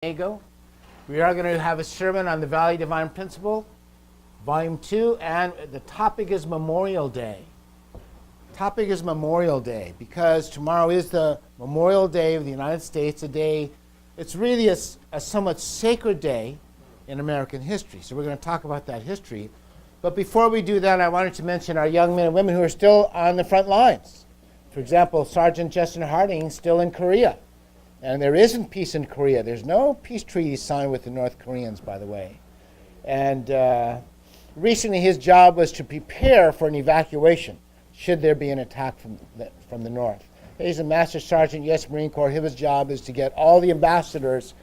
Diego. We are going to have a sermon on the Valley Divine Principle, Volume 2, and the topic is Memorial Day. Topic is Memorial Day because tomorrow is the Memorial Day of the United States, a day, it's really a somewhat sacred day in American history. So we're going to talk about that history. But before we do that, I wanted to mention our young men and women who are still on the front lines. For example, Sergeant Justin Harding still in Korea. And there isn't peace in Korea. There's no peace treaty signed with the North Koreans, by the way. And recently his job was to prepare for an evacuation should there be an attack from the north. He's a Master Sergeant, U.S. Marine Corps. His job is to get all the ambassadors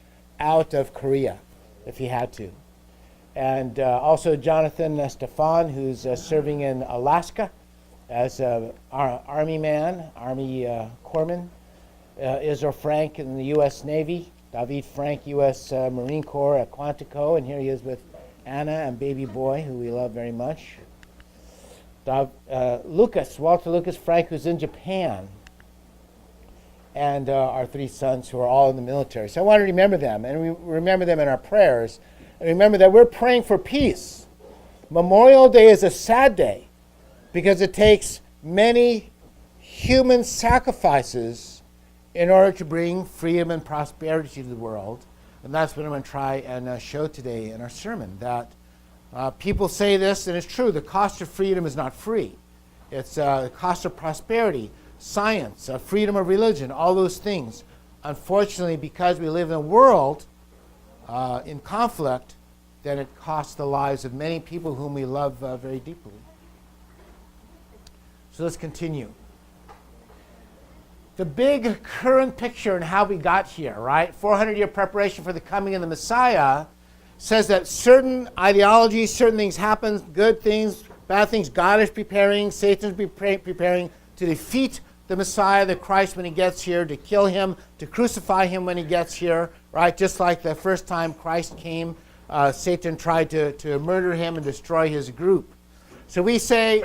out of Korea if he had to. And also Jonathan Stefan, who's serving in Alaska as an Army man, Army corpsman. Israel Frank in the U.S. Navy, David Frank, U.S. Marine Corps at Quantico, and here he is with Anna and baby boy, who we love very much. Walter Lucas Frank, who's in Japan, and our three sons who are all in the military. So I want to remember them, and we remember them in our prayers. And remember that we're praying for peace. Memorial Day is a sad day because it takes many human sacrifices in order to bring freedom and prosperity to the world. And that's what I'm going to try and show today in our sermon, that people say this, and it's true, the cost of freedom is not free. It's the cost of prosperity, science, freedom of religion, all those things. Unfortunately, because we live in a world in conflict, then it costs the lives of many people whom we love very deeply. So let's continue. The big current picture and how we got here, right? 400-year preparation for the coming of the Messiah says that certain ideologies, certain things happen, good things, bad things. God is preparing, Satan's preparing to defeat the Messiah, the Christ, when he gets here, to kill him, to crucify him when he gets here, right? Just like the first time Christ came, Satan tried to murder him and destroy his group. So we say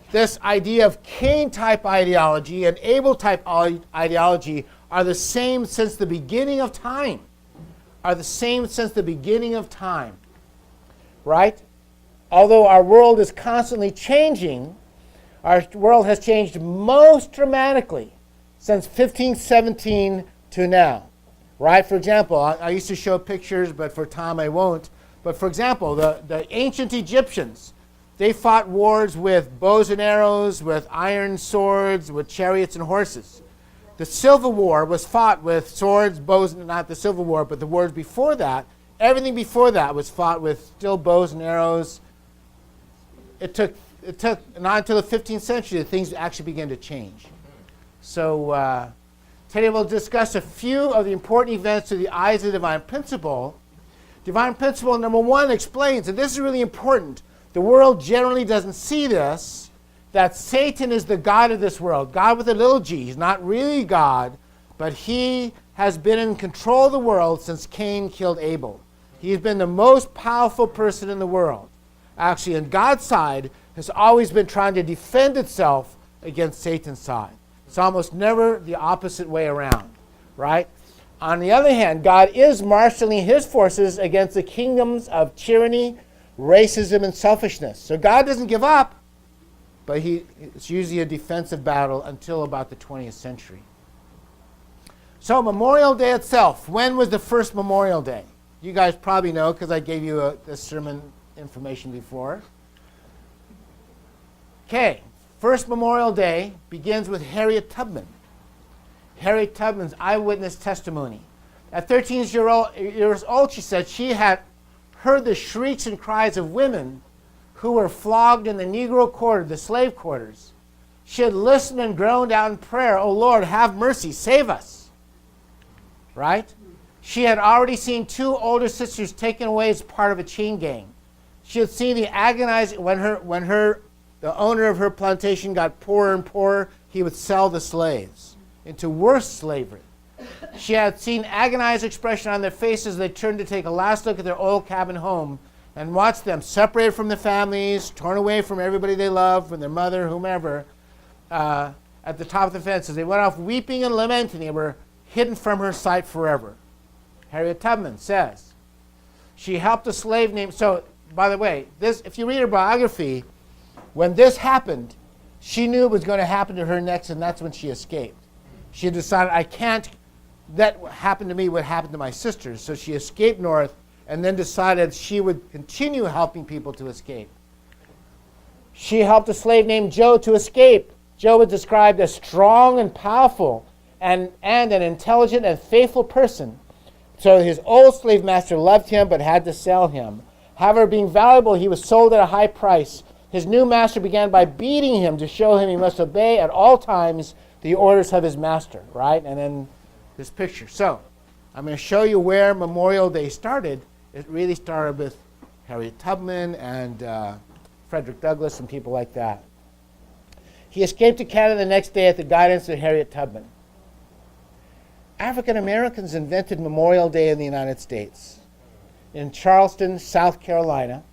this idea of Cain-type ideology and Abel-type ideology are the same since the beginning of time. Right? Although our world is constantly changing, our world has changed most dramatically since 1517 to now. Right? For example, I used to show pictures, but for time I won't. But for example, the ancient Egyptians, they fought wars with bows and arrows, with iron swords, with chariots and horses. The Civil War was fought with swords, bows, not the Civil War, but the wars before that. Everything before that was fought with still bows and arrows. It took not until the 15th century that things actually began to change. So today we'll discuss a few of the important events through the eyes of the Divine Principle. Divine Principle number 1 explains, and this is really important, the world generally doesn't see this, that Satan is the God of this world. God with a little g. He's not really God, but he has been in control of the world since Cain killed Abel. He's been the most powerful person in the world. Actually, on God's side, has always been trying to defend itself against Satan's side. It's almost never the opposite way around, right? On the other hand, God is marshaling his forces against the kingdoms of tyranny, racism, and selfishness. So God doesn't give up, but it's usually a defensive battle until about the 20th century. So Memorial Day itself, when was the first Memorial Day? You guys probably know because I gave you this sermon information before. Okay, first Memorial Day begins with Harriet Tubman. Harriet Tubman's eyewitness testimony. At 13 years old, she said she had heard the shrieks and cries of women who were flogged in the Negro quarter, the slave quarters. She had listened and groaned out in prayer, "Oh Lord, have mercy, save us." Right? She had already seen 2 older sisters taken away as part of a chain gang. She had seen the agonizing, when the owner of her plantation got poorer and poorer, he would sell the slaves into worse slavery. She had seen agonized expression on their faces as they turned to take a last look at their old cabin home and watched them separated from their families, torn away from everybody they loved, from their mother, whomever, at the top of the fence. As they went off weeping and lamenting, they were hidden from her sight forever. Harriet Tubman says she helped a slave named, so by the way, this, if you read her biography, when this happened, she knew it was going to happen to her next, and that's when she escaped. She decided, I can't let what happened to me what happened to my sisters. So she escaped north and then decided she would continue helping people to escape. She helped a slave named Joe to escape. Joe was described as strong and powerful and an intelligent and faithful person. So his old slave master loved him but had to sell him. However, being valuable, he was sold at a high price. His new master began by beating him to show him he must obey at all times the orders of his master, right? And then this picture. So I'm going to show you where Memorial Day started. It really started with Harriet Tubman and Frederick Douglass and people like that. He escaped to Canada the next day at the guidance of Harriet Tubman. African Americans invented Memorial Day in the United States, in Charleston, South Carolina.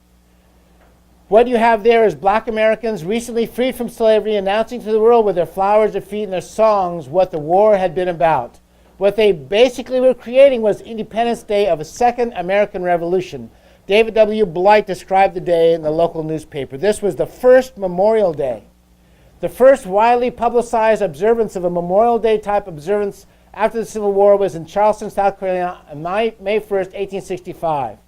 What you have there is black Americans recently freed from slavery announcing to the world with their flowers, their feet, and their songs what the war had been about. What they basically were creating was Independence Day of a second American Revolution. David W. Blight described the day in the local newspaper. This was the first Memorial Day. The first widely publicized observance of a Memorial Day type observance after the Civil War was in Charleston, South Carolina on May 1st, 1865.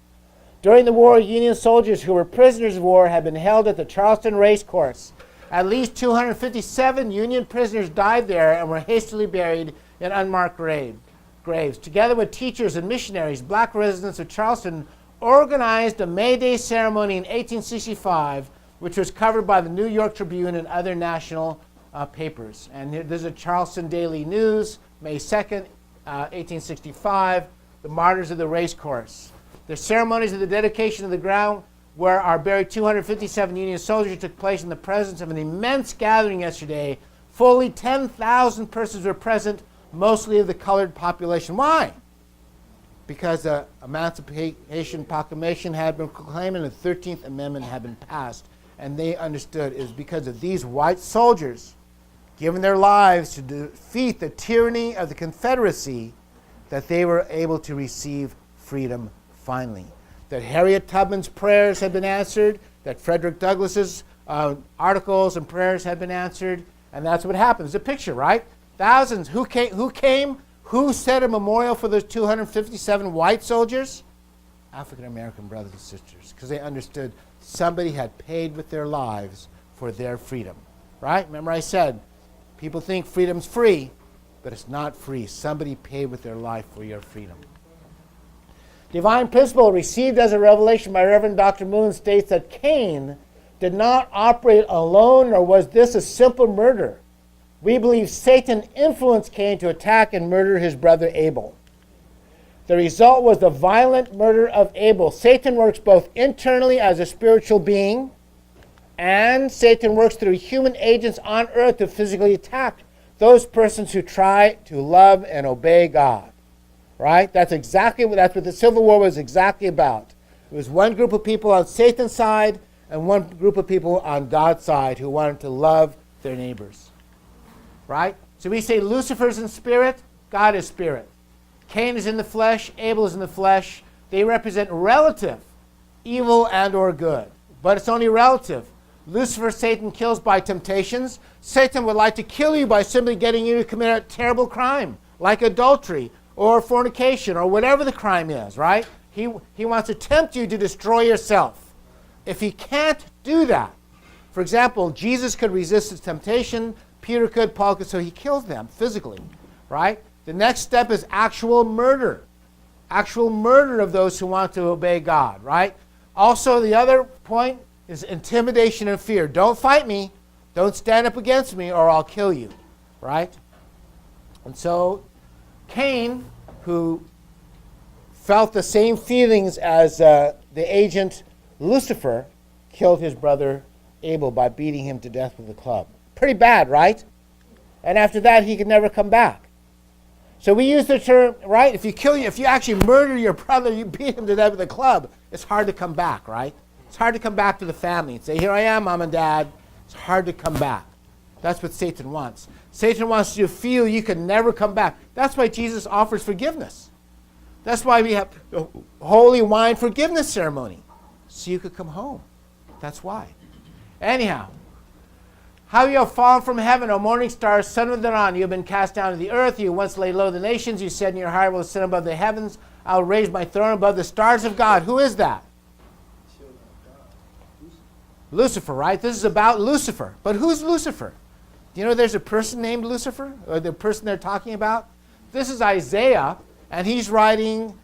During the war, Union soldiers who were prisoners of war had been held at the Charleston race course. At least 257 Union prisoners died there and were hastily buried in unmarked graves. Together with teachers and missionaries, black residents of Charleston organized a May Day ceremony in 1865, which was covered by the New York Tribune and other national papers. And there's a Charleston Daily News, May 2nd, 1865, the Martyrs of the Race Course. The ceremonies of the dedication of the ground where are buried 257 Union soldiers took place in the presence of an immense gathering yesterday. Fully 10,000 persons were present, mostly of the colored population. Why? Because the Emancipation Proclamation had been proclaimed and the 13th Amendment had been passed. And they understood it was because of these white soldiers giving their lives to defeat the tyranny of the Confederacy that they were able to receive freedom finally. That Harriet Tubman's prayers had been answered, that Frederick Douglass's articles and prayers had been answered, and that's what happens. The picture, right? Thousands. Who came? Who set a memorial for those 257 white soldiers? African American brothers and sisters, because they understood somebody had paid with their lives for their freedom, right? Remember I said, people think freedom's free, but it's not free. Somebody paid with their life for your freedom. Divine principle received as a revelation by Reverend Dr. Moon states that Cain did not operate alone, nor was this a simple murder. We believe Satan influenced Cain to attack and murder his brother Abel. The result was the violent murder of Abel. Satan works both internally as a spiritual being, and Satan works through human agents on earth to physically attack those persons who try to love and obey God. Right? That's what the Civil War was exactly about. It was one group of people on Satan's side and one group of people on God's side who wanted to love their neighbors. Right? So we say Lucifer's in spirit, God is spirit. Cain is in the flesh, Abel is in the flesh. They represent relative evil and or good. But it's only relative. Lucifer, Satan kills by temptations. Satan would like to kill you by simply getting you to commit a terrible crime, like adultery or fornication or whatever the crime is, right? He wants to tempt you to destroy yourself. If he can't do that, for example, Jesus could resist his temptation, Peter could, Paul could, so he kills them physically, right? The next step is actual murder of those who want to obey God, right? Also, the other point is intimidation and fear. Don't fight me. Don't stand up against me or I'll kill you, right? And so Cain, who felt the same feelings as the agent Lucifer, killed his brother Abel by beating him to death with a club. Pretty bad, right? And after that, he could never come back. So we use the term, right? If you actually murder your brother, you beat him to death with a club, it's hard to come back, right? It's hard to come back to the family and say, here I am, Mom and Dad. It's hard to come back. That's what Satan wants. Satan wants you to feel you can never come back. That's why Jesus offers forgiveness. That's why we have the holy wine forgiveness ceremony, so you could come home. That's why. Anyhow, how you have fallen from heaven, O morning star, son of the dawn. You have been cast down to the earth. You once laid low the nations. You said in your heart, I will ascend above the heavens. I will raise my throne above the stars of God. Who is that? Lucifer, right? This is about Lucifer. But who's Lucifer? Do you know there's a person named Lucifer? Or the person they're talking about? This is Isaiah, and he's writing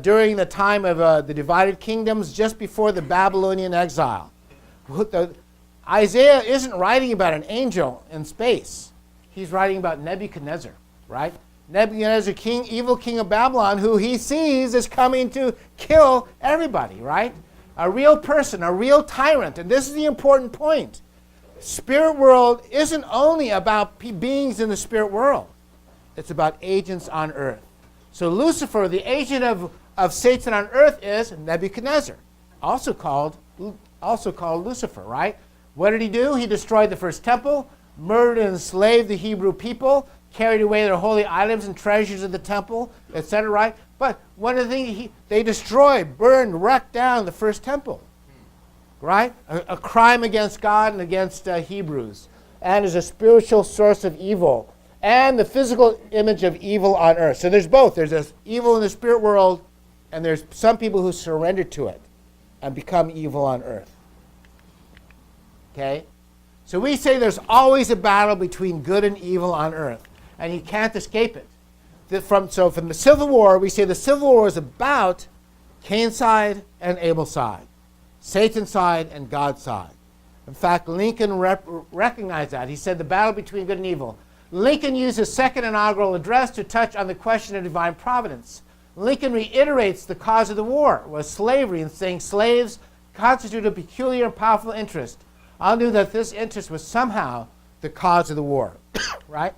during the time of the divided kingdoms, just before the Babylonian exile. Isaiah isn't writing about an angel in space. He's writing about Nebuchadnezzar, right? Nebuchadnezzar, evil king of Babylon, who he sees is coming to kill everybody, right? A real person, a real tyrant. And this is the important point. Spirit world isn't only about beings in the spirit world. It's about agents on earth. So Lucifer, the agent of Satan on earth, is Nebuchadnezzar, also called Lucifer, right? What did he do? He destroyed the first temple, murdered and enslaved the Hebrew people, carried away their holy items and treasures of the temple, etc., right? But one of the things, they destroyed, burned, wrecked down the first temple, right? A crime against God and against Hebrews, and is a spiritual source of evil, and the physical image of evil on earth. So there's both. There's this evil in the spirit world, and there's some people who surrender to it and become evil on earth. Okay? So we say there's always a battle between good and evil on earth, and you can't escape it. From the Civil War, we say the Civil War is about Cain's side and Abel's side, Satan's side and God's side. In fact, Lincoln recognized that. He said the battle between good and evil. Lincoln used his second inaugural address to touch on the question of divine providence. Lincoln reiterates the cause of the war was slavery, and saying slaves constitute a peculiar and powerful interest. I knew that this interest was somehow the cause of the war, right?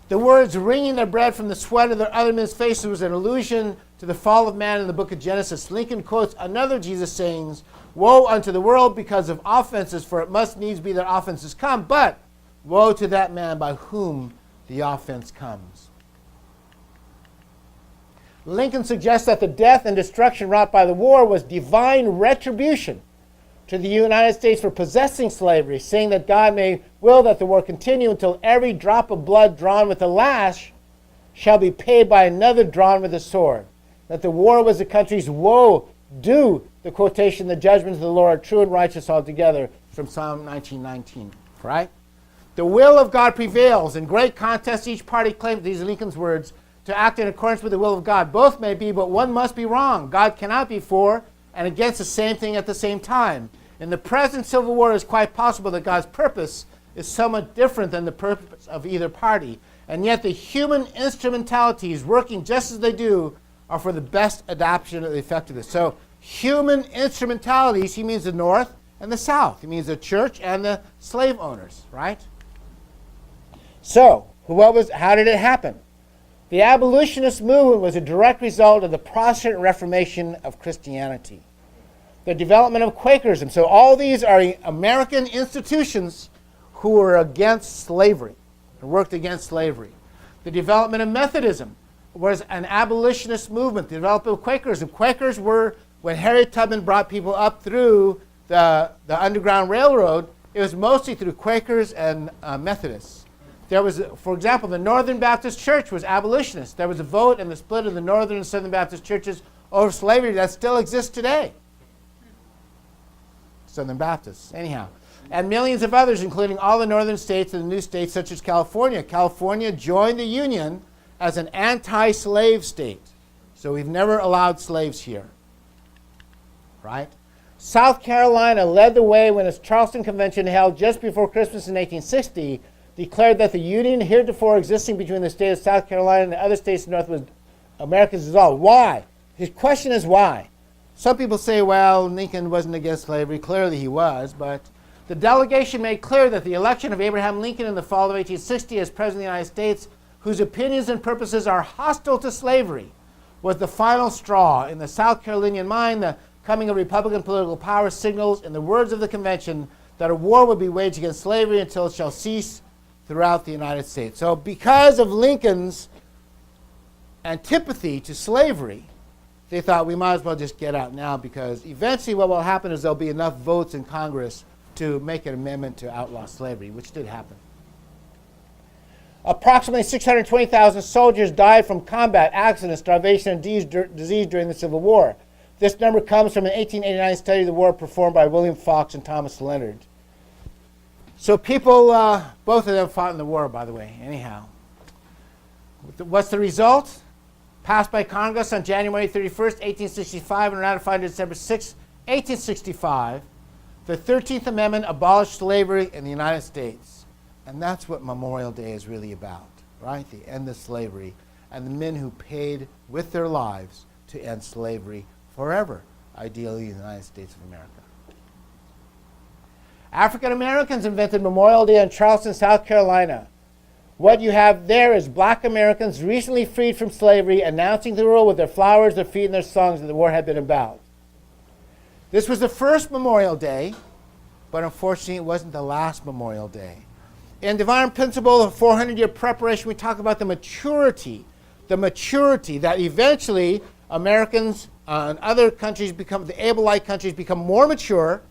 The words wringing their bread from the sweat of their other men's faces was an allusion to the fall of man in the book of Genesis. Lincoln quotes another Jesus sayings, woe unto the world because of offenses, for it must needs be that offenses come, but woe to that man by whom the offense comes. Lincoln suggests that the death and destruction wrought by the war was divine retribution to the United States for possessing slavery, saying that God may will that the war continue until every drop of blood drawn with a lash shall be paid by another drawn with a sword. That the war was the country's woe due, the quotation, the judgments of the Lord are true and righteous altogether, from Psalm 19:19, right? The will of God prevails. In great contests, each party claims, these are Lincoln's words, to act in accordance with the will of God. Both may be, but one must be wrong. God cannot be for and against the same thing at the same time. In the present Civil War, it is quite possible that God's purpose is somewhat different than the purpose of either party. And yet the human instrumentalities working just as they do are for the best adaptation of the effectiveness. So human instrumentalities, he means the North and the South. He means the church and the slave owners, right? So, how did it happen? The abolitionist movement was a direct result of the Protestant Reformation of Christianity. The development of Quakerism. So all these are American institutions who were against slavery and worked against slavery. The development of Methodism was an abolitionist movement. The development of Quakerism. Quakers were, when Harriet Tubman brought people up through the Underground Railroad, it was mostly through Quakers and Methodists. There was, for example, the Northern Baptist Church was abolitionist. There was a vote in the split of the Northern and Southern Baptist churches over slavery that still exists today. Southern Baptists, anyhow. And millions of others, including all the northern states and the new states such as California. California joined the Union as an anti-slave state. So we've never allowed slaves here, right? South Carolina led the way when its Charleston Convention, held just before Christmas in 1860, declared that the union heretofore existing between the state of South Carolina and the other states of North America is dissolved. Why? His question is why. Some people say, well, Lincoln wasn't against slavery. Clearly he was, but the delegation made clear that the election of Abraham Lincoln in the fall of 1860 as President of the United States, whose opinions and purposes are hostile to slavery, was the final straw. In the South Carolinian mind, the coming of Republican political power signals, in the words of the convention, that a war would be waged against slavery until it shall cease throughout the United States. So because of Lincoln's antipathy to slavery, they thought we might as well just get out now, because eventually what will happen is there'll be enough votes in Congress to make an amendment to outlaw slavery, which did happen. Approximately 620,000 soldiers died from combat, accidents, starvation, and disease during the Civil War. This number comes from an 1889 study of the war performed by William Fox and Thomas Leonard. So people, both of them fought in the war, by the way, anyhow. What's the result? Passed by Congress on January 31st, 1865, and ratified on December 6, 1865, the 13th Amendment abolished slavery in the United States. And that's what Memorial Day is really about, right? The end of slavery and the men who paid with their lives to end slavery forever, ideally in the United States of America. African Americans invented Memorial Day in Charleston, South Carolina. What you have there is black Americans recently freed from slavery announcing to the world with their flowers, their feet, and their songs that the war had been about. This was the first Memorial Day, but unfortunately it wasn't the last Memorial Day. In Divine Principle of 400-Year Preparation, we talk about the maturity that eventually Americans and other countries become, the Abel-like countries become more mature,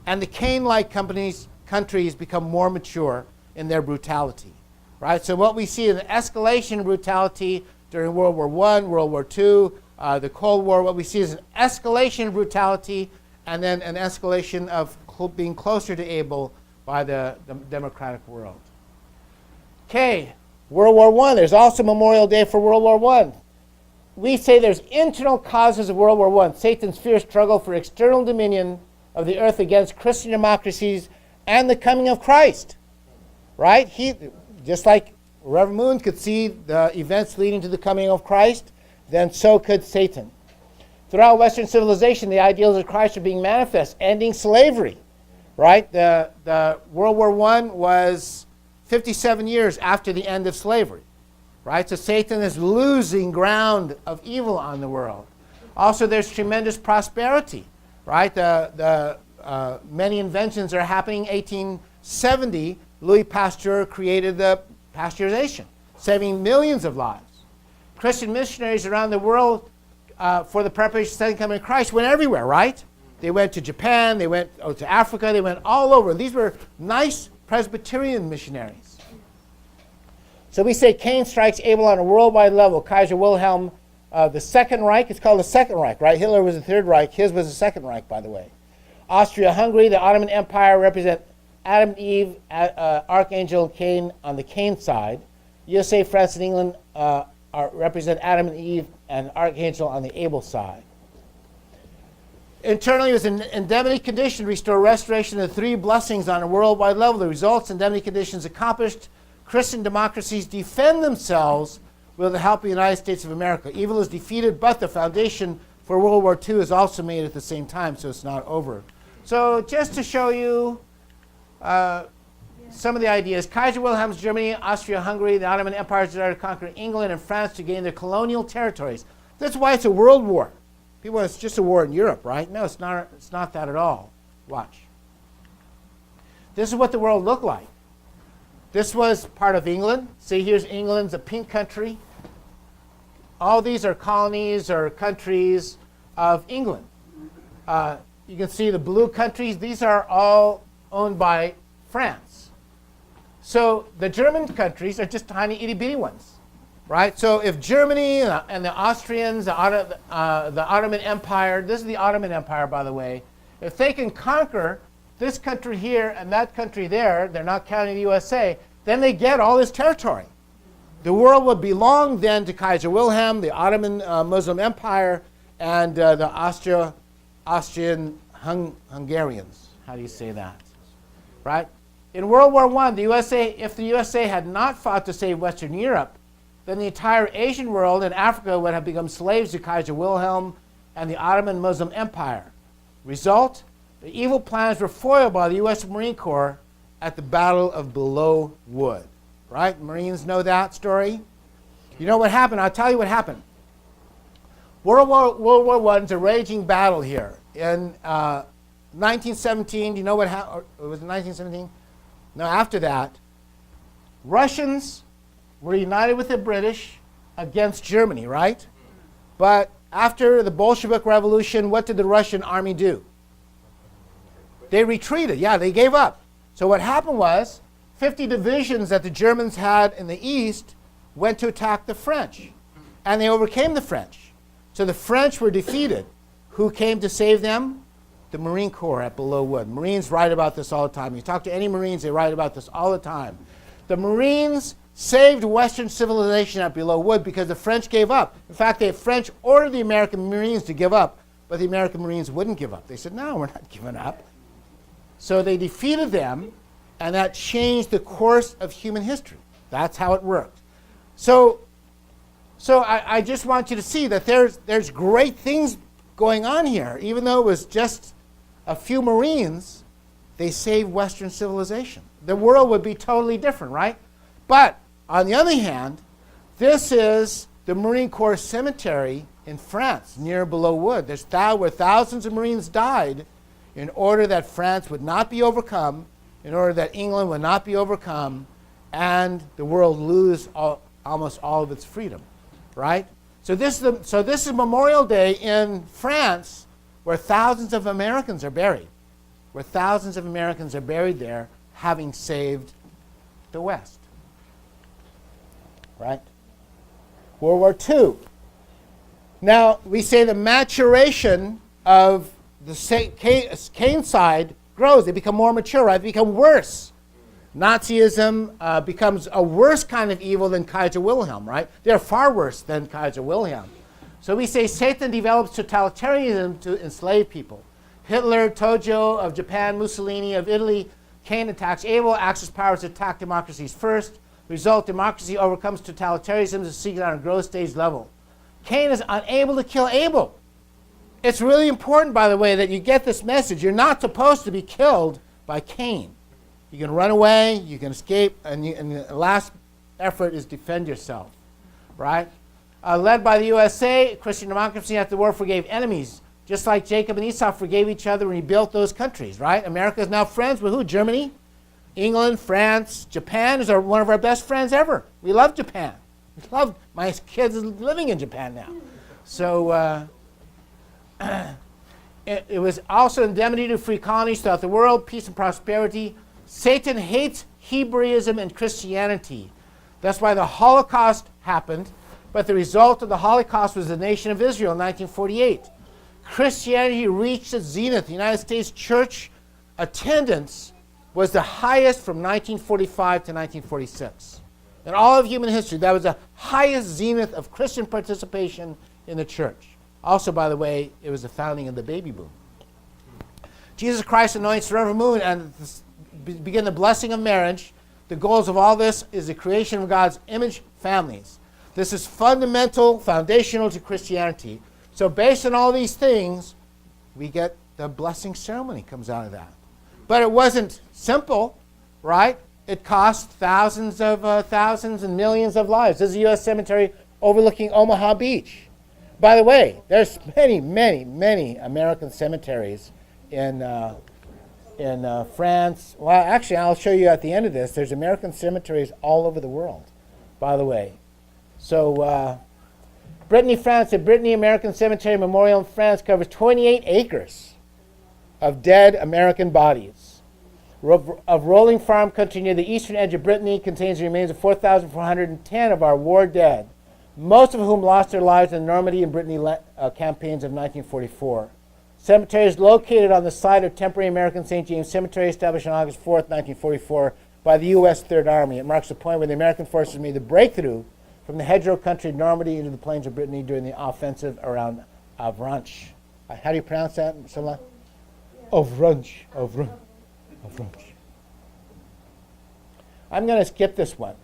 and the Cain-like countries become more mature in their brutality. Right? So what we see is an escalation of brutality during World War I, World War II, the Cold War. What we see is an escalation of brutality and then an escalation of being closer to Abel by the democratic world. Okay, World War I. There's also Memorial Day for World War I. We say there's internal causes of World War I. Satan's fierce struggle for external dominion of the earth against Christian democracies and the coming of Christ. Right? Just like Reverend Moon could see the events leading to the coming of Christ, then so could Satan. Throughout Western civilization, the ideals of Christ are being manifest, ending slavery. Right? The World War I was 57 years after the end of slavery. Right? So Satan is losing ground of evil on the world. Also, there's tremendous prosperity. Right? Many inventions are happening. 1870, Louis Pasteur created the pasteurization, saving millions of lives. Christian missionaries around the world for the preparation of the second coming of Christ went everywhere, right? They went to Japan, they went to Africa, they went all over. These were nice Presbyterian missionaries. So we say Cain strikes Abel on a worldwide level. Kaiser Wilhelm, the Second Reich, it's called the Second Reich, right? Hitler was the Third Reich. His was the Second Reich, by the way. Austria-Hungary, the Ottoman Empire represent Adam and Eve, Archangel Cain on the Cain side. USA, France, and England represent Adam and Eve and Archangel on the Abel side. Internally, it was an indemnity condition to restore restoration of the three blessings on a worldwide level. The results, indemnity conditions accomplished. Christian democracies defend themselves with the help of the United States of America. Evil is defeated, but the foundation for World War II is also made at the same time, so it's not over. So just to show you some of the ideas. Kaiser Wilhelm's Germany, Austria-Hungary, the Ottoman Empire started to conquer England and France to gain their colonial territories. That's why it's a world war. People, it's just a war in Europe, right? No, it's not that at all. Watch. This is what the world looked like. This was part of England. See, here's England's a pink country. All these are colonies or countries of England. You can see the blue countries. These are all owned by France. So the German countries are just tiny itty-bitty ones, right? So if Germany and the Austrians, the Ottoman Empire, this is the Ottoman Empire, by the way, if they can conquer this country here and that country there, they're not counting the USA, then they get all this territory. The world would belong then to Kaiser Wilhelm, the Ottoman Muslim Empire, and the Austrian Hungarians. How do you say that? Right? In World War I, the USA, if the USA had not fought to save Western Europe, then the entire Asian world and Africa would have become slaves to Kaiser Wilhelm and the Ottoman Muslim Empire. Result? The evil plans were foiled by the U.S. Marine Corps at the Battle of Belleau Wood. Right? Marines know that story. You know what happened? I'll tell you what happened. World War I is a raging battle here. In 1917, do you know what happened? It was 1917? No, after that, Russians were united with the British against Germany, right? But after the Bolshevik Revolution, what did the Russian army do? They retreated. Yeah, they gave up. So what happened was 50 divisions that the Germans had in the east went to attack the French. And they overcame the French. So the French were defeated. Who came to save them? The Marine Corps at Belleau Wood. Marines write about this all the time. You talk to any Marines, they write about this all the time. The Marines saved Western civilization at Belleau Wood because the French gave up. In fact, the French ordered the American Marines to give up, but the American Marines wouldn't give up. They said, no, we're not giving up. So they defeated them, and that changed the course of human history. That's how it worked. So I just want you to see that there's great things going on here. Even though it was just a few Marines, they saved Western civilization. The world would be totally different, right? But on the other hand, this is the Marine Corps cemetery in France near Belleau Wood. There's where thousands of Marines died in order that France would not be overcome, in order that England would not be overcome, and the world lose almost all of its freedom, right? So this is Memorial Day in France, where thousands of Americans are buried, there, having saved the West, right? World War II. Now, we say the maturation of the Cain side grows. They become more mature, right? They become worse. Nazism becomes a worse kind of evil than Kaiser Wilhelm, right? They're far worse than Kaiser Wilhelm. So we say Satan develops totalitarianism to enslave people. Hitler, Tojo of Japan, Mussolini of Italy, Cain attacks Abel, Axis powers attack democracies first. Result, democracy overcomes totalitarianism to seek it on a growth stage level. Cain is unable to kill Abel. It's really important, by the way, that you get this message. You're not supposed to be killed by Cain. You can run away, you can escape, and the last effort is defend yourself, right? Led by the USA, Christian democracy after the war forgave enemies, just like Jacob and Esau forgave each other when he built those countries, right? America is now friends with who? Germany, England, France, Japan is one of our best friends ever. We love Japan. My kids living in Japan now. So it was also indemnity to free colonies throughout the world, peace and prosperity. Satan hates Hebraism and Christianity. That's why the Holocaust happened, but the result of the Holocaust was the nation of Israel in 1948. Christianity reached its zenith. The United States church attendance was the highest from 1945 to 1946. In all of human history, that was the highest zenith of Christian participation in the church. Also, by the way, it was the founding of the baby boom. Jesus Christ anoints the Reverend Moon and begin the blessing of marriage. The goals of all this is the creation of God's image families. This is fundamental, foundational to Christianity. So based on all these things, we get the blessing ceremony comes out of that. But it wasn't simple, right? It cost thousands and millions of lives. This is a U.S. cemetery overlooking Omaha Beach. By the way, there's many, many, many American cemeteries in France. Well, actually, I'll show you at the end of this. There's American cemeteries all over the world, by the way. So Brittany, France, the Brittany American Cemetery Memorial in France covers 28 acres of dead American bodies. Of rolling farm country near the eastern edge of Brittany contains the remains of 4,410 of our war dead, most of whom lost their lives in the Normandy and Brittany campaigns of 1944. Cemetery is located on the site of temporary American St. James Cemetery, established on August 4th, 1944, by the U.S. Third Army. It marks the point where the American forces made the breakthrough from the hedgerow country of Normandy into the plains of Brittany during the offensive around Avranches. How do you pronounce that, Sola? Avranches. I'm going to skip this one.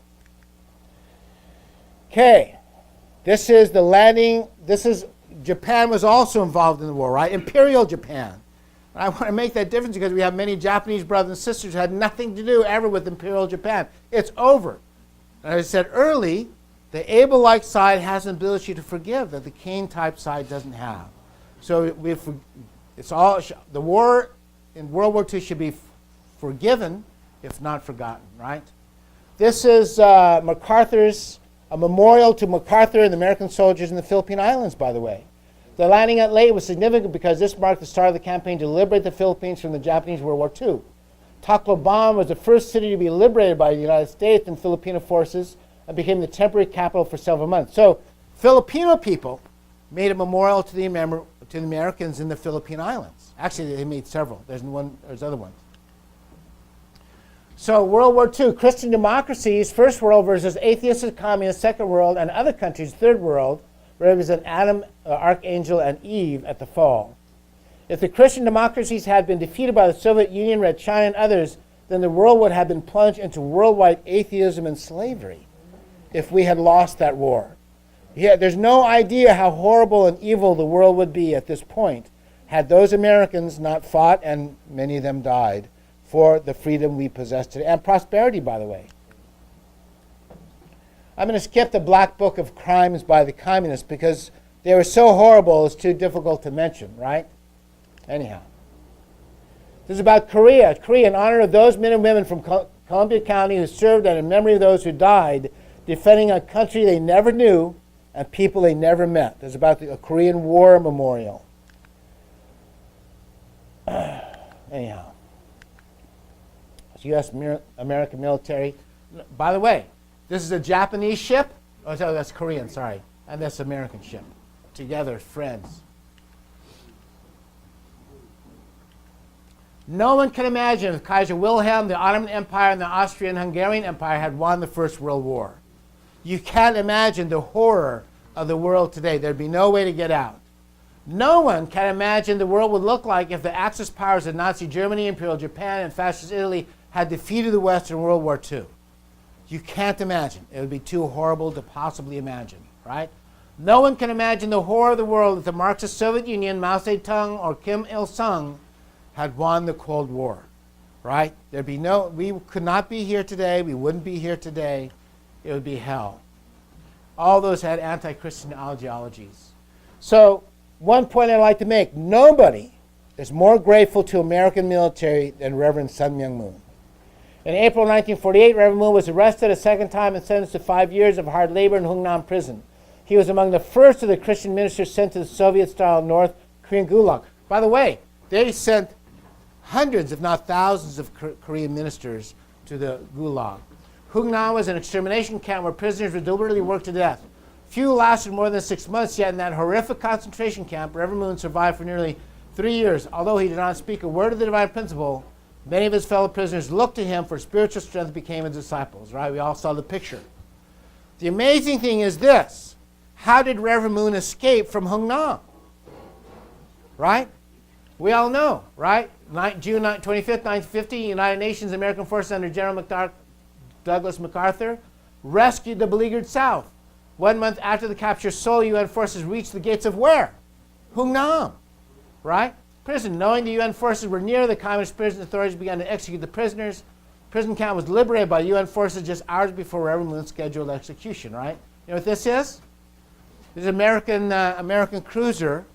Okay. This is the landing. Japan was also involved in the war, right? Imperial Japan. And I want to make that difference because we have many Japanese brothers and sisters who had nothing to do ever with Imperial Japan. It's over. And as I said early, the Abel-like side has an ability to forgive that the Cain-type side doesn't have. So the war in World War II should be forgiven, if not forgotten, right? This is MacArthur's A memorial to MacArthur and the American soldiers in the Philippine Islands, by the way. The landing at Leyte was significant because this marked the start of the campaign to liberate the Philippines from the Japanese World War II. Tacloban was the first city to be liberated by the United States and Filipino forces and became the temporary capital for several months. So Filipino people made a memorial to the Americans in the Philippine Islands. Actually, they made several. There's other ones. So World War II, Christian democracies, first world versus atheistic communist, second world, and other countries, third world, represent Adam, Archangel, and Eve at the fall. If the Christian democracies had been defeated by the Soviet Union, Red China, and others, then the world would have been plunged into worldwide atheism and slavery if we had lost that war. Yeah, there's no idea how horrible and evil the world would be at this point had those Americans not fought, and many of them died, for the freedom we possess today, and prosperity, by the way. I'm going to skip the Black Book of Crimes by the Communists because they were so horrible it's too difficult to mention, right? Anyhow. This is about Korea. Korea, in honor of those men and women from Columbia County who served and in memory of those who died, defending a country they never knew and people they never met. This is about the Korean War Memorial. Anyhow. U.S. American military. By the way, this is a Japanese ship. Oh, that's Korean, sorry. And that's American ship. Together, friends. No one can imagine if Kaiser Wilhelm, the Ottoman Empire, and the Austrian-Hungarian Empire had won the First World War. You can't imagine the horror of the world today. There'd be no way to get out. No one can imagine the world would look like if the Axis powers of Nazi Germany, Imperial Japan, and Fascist Italy had defeated the West in World War II. You can't imagine. It would be too horrible to possibly imagine, right? No one can imagine the horror of the world if the Marxist Soviet Union, Mao Zedong, or Kim Il-sung had won the Cold War, right? We could not be here today. We wouldn't be here today. It would be hell. All those had anti-Christian ideologies. So one point I'd like to make, nobody is more grateful to American military than Reverend Sun Myung Moon. In April 1948, Reverend Moon was arrested a second time and sentenced to 5 years of hard labor in Hungnam prison. He was among the first of the Christian ministers sent to the Soviet-style North Korean Gulag. By the way, they sent hundreds, if not thousands, of Korean ministers to the Gulag. Hungnam was an extermination camp where prisoners were deliberately worked to death. Few lasted more than 6 months, yet in that horrific concentration camp, Reverend Moon survived for nearly 3 years. Although he did not speak a word of the divine principle, many of his fellow prisoners looked to him for spiritual strength and became his disciples, right? We all saw the picture. The amazing thing is this. How did Reverend Moon escape from Hungnam? Right? We all know, right? June 25th, 1950, United Nations American forces under General Douglas MacArthur rescued the beleaguered South. 1 month after the capture, Seoul UN forces reached the gates of where? Hungnam, right? Prison. Knowing the UN forces were near, the communist prison authorities began to execute the prisoners. Prison camp was liberated by UN forces just hours before Reverend Moon's scheduled execution, right? You know what this is? This is an American cruiser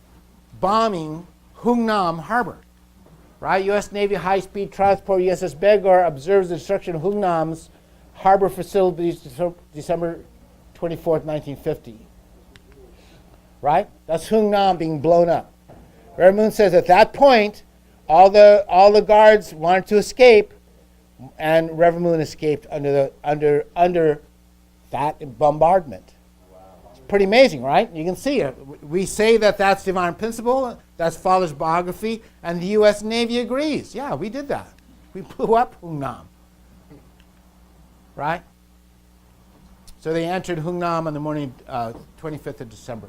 bombing Hungnam Harbor, right? U.S. Navy high-speed transport USS Begor observes the destruction of Hungnam's harbor facilities December 24th, 1950, right? That's Hungnam being blown up. Reverend Moon says at that point, all the guards wanted to escape, and Reverend Moon escaped under that bombardment. Wow. It's pretty amazing, right? You can see it. We say that that's divine principle, that's Father's biography, and the U.S. Navy agrees. Yeah, we did that. We blew up Hungnam, right? So they entered Hungnam on the morning 25th of December.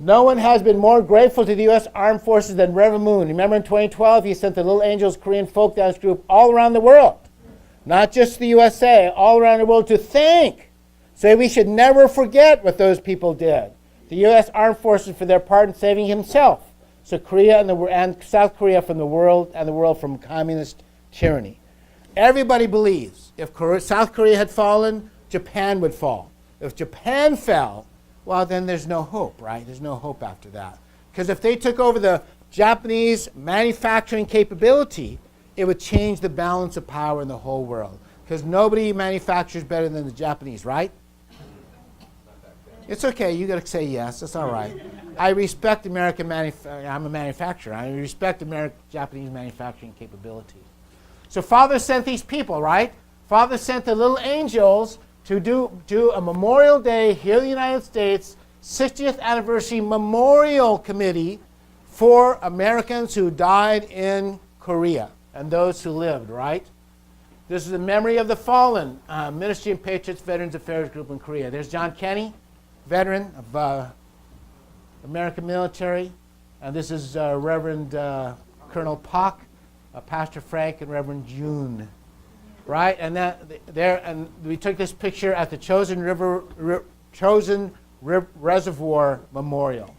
No one has been more grateful to the U.S. Armed Forces than Reverend Moon. Remember in 2012, he sent the Little Angels Korean folk dance group all around the world, not just the USA, all around the world to thank. So we should never forget what those people did. The U.S. Armed Forces for their part in saving himself. So Korea and South Korea from the world, and the world from communist tyranny. Everybody believes if South Korea had fallen, Japan would fall. If Japan fell, well, then there's no hope, right? There's no hope after that. Because if they took over the Japanese manufacturing capability, it would change the balance of power in the whole world. Because nobody manufactures better than the Japanese, right? It's okay. You got to say yes. That's all right. I respect American I'm a manufacturer. I respect Japanese manufacturing capability. So Father sent these people, right? Father sent the little angels to do a Memorial Day here in the United States, 60th anniversary memorial committee for Americans who died in Korea and those who lived, right? This is the memory of the fallen, Ministry of Patriots Veterans Affairs Group in Korea. There's John Kenny, veteran of American military. And this is Reverend Colonel Pak, Pastor Frank, and Reverend June. Right? And we took this picture at the Chosin Reservoir Memorial.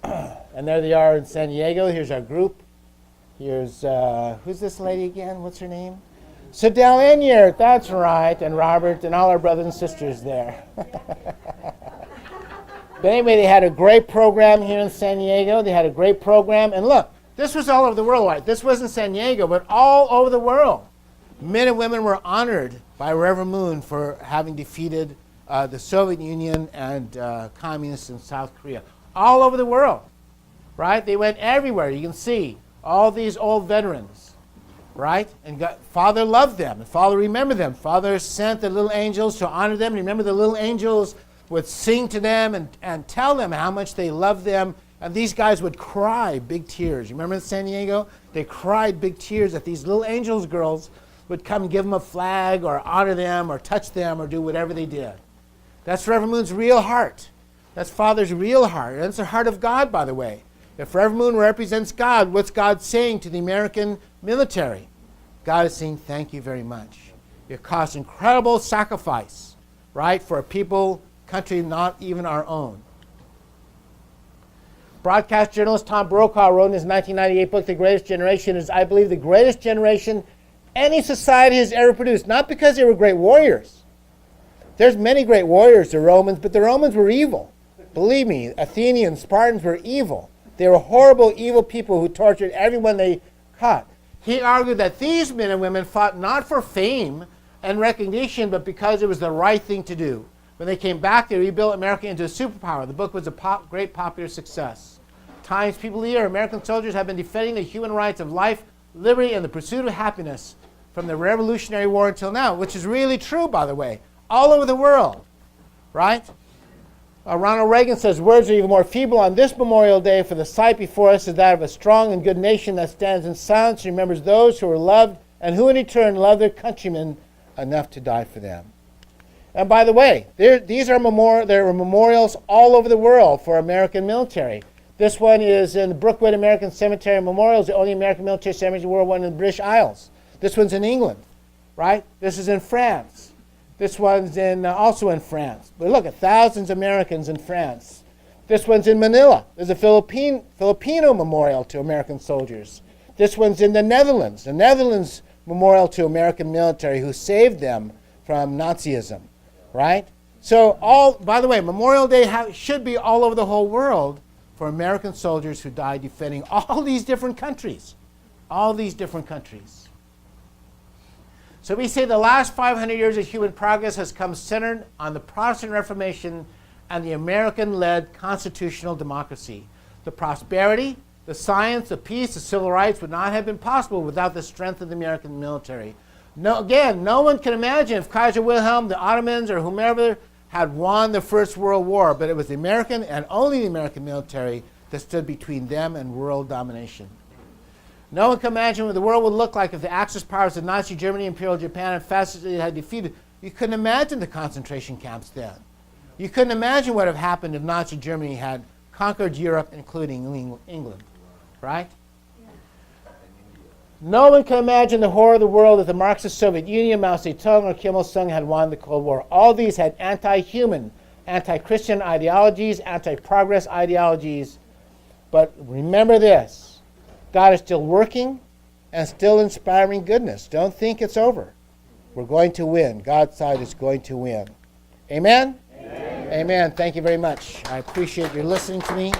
And there they are in San Diego. Here's our group. Here's, who's this lady again? What's her name? Sidel Enyart, that's right, and Robert, and all our brothers and sisters there. But anyway, they had a great program here in San Diego. They had a great program. And look, this was all over the world, right? This wasn't San Diego, but all over the world. Men and women were honored by Reverend Moon for having defeated the Soviet Union and communists in South Korea. All over the world, right? They went everywhere. You can see all these old veterans, right? And Father loved them, and Father remembered them. Father sent the little angels to honor them. Remember, the little angels would sing to them and tell them how much they loved them. And these guys would cry big tears. You remember in San Diego? They cried big tears that these little angels girls would come and give them a flag or honor them or touch them or do whatever they did. That's Reverend Moon's real heart. That's Father's real heart. And it's the heart of God, by the way. If Reverend Moon represents God, what's God saying to the American military? God is saying, thank you very much. It cost incredible sacrifice, right, for a people, country not even our own. Broadcast journalist Tom Brokaw wrote in his 1998 book, The Greatest Generation, is, I believe, the greatest generation any society has ever produced. Not because they were great warriors. There's many great warriors, the Romans, but the Romans were evil. Believe me, Athenians, Spartans were evil. They were horrible, evil people who tortured everyone they caught. He argued that these men and women fought not for fame and recognition, but because it was the right thing to do. When they came back, they rebuilt America into a superpower. The book was a great popular success. Times People of the Year, American soldiers have been defending the human rights of life, liberty, and the pursuit of happiness from the Revolutionary War until now, which is really true, by the way, all over the world, right? Ronald Reagan says, words are even more feeble on this Memorial Day, for the sight before us is that of a strong and good nation that stands in silence and remembers those who were loved and who in return love their countrymen enough to die for them. And by the way, there are memorials all over the world for American military. This one is in the Brookwood American Cemetery Memorial, the only American military cemetery in the world, one in the British Isles. This one's in England, right? This is in France. This one's also in France. But look at thousands of Americans in France. This one's in Manila. There's a Filipino memorial to American soldiers. This one's in the Netherlands. The Netherlands memorial to American military who saved them from Nazism, right? So by the way, Memorial Day should be all over the whole world for American soldiers who died defending all these different countries. All these different countries. So we say the last 500 years of human progress has come centered on the Protestant Reformation and the American-led constitutional democracy. The prosperity, the science, the peace, the civil rights would not have been possible without the strength of the American military. No one can imagine if Kaiser Wilhelm, the Ottomans, or whomever had won the First World War, but it was the American and only the American military that stood between them and world domination. No one can imagine what the world would look like if the Axis powers of Nazi Germany, Imperial Japan, and Fascist Italy had defeated. You couldn't imagine the concentration camps then. You couldn't imagine what would have happened if Nazi Germany had conquered Europe, including England, right? No one can imagine the horror of the world if the Marxist Soviet Union, Mao Zedong, or Kim Il-sung had won the Cold War. All these had anti-human, anti-Christian ideologies, anti-progress ideologies. But remember this. God is still working and still inspiring goodness. Don't think it's over. We're going to win. God's side is going to win. Amen? Amen. Amen. Thank you very much. I appreciate your listening to me.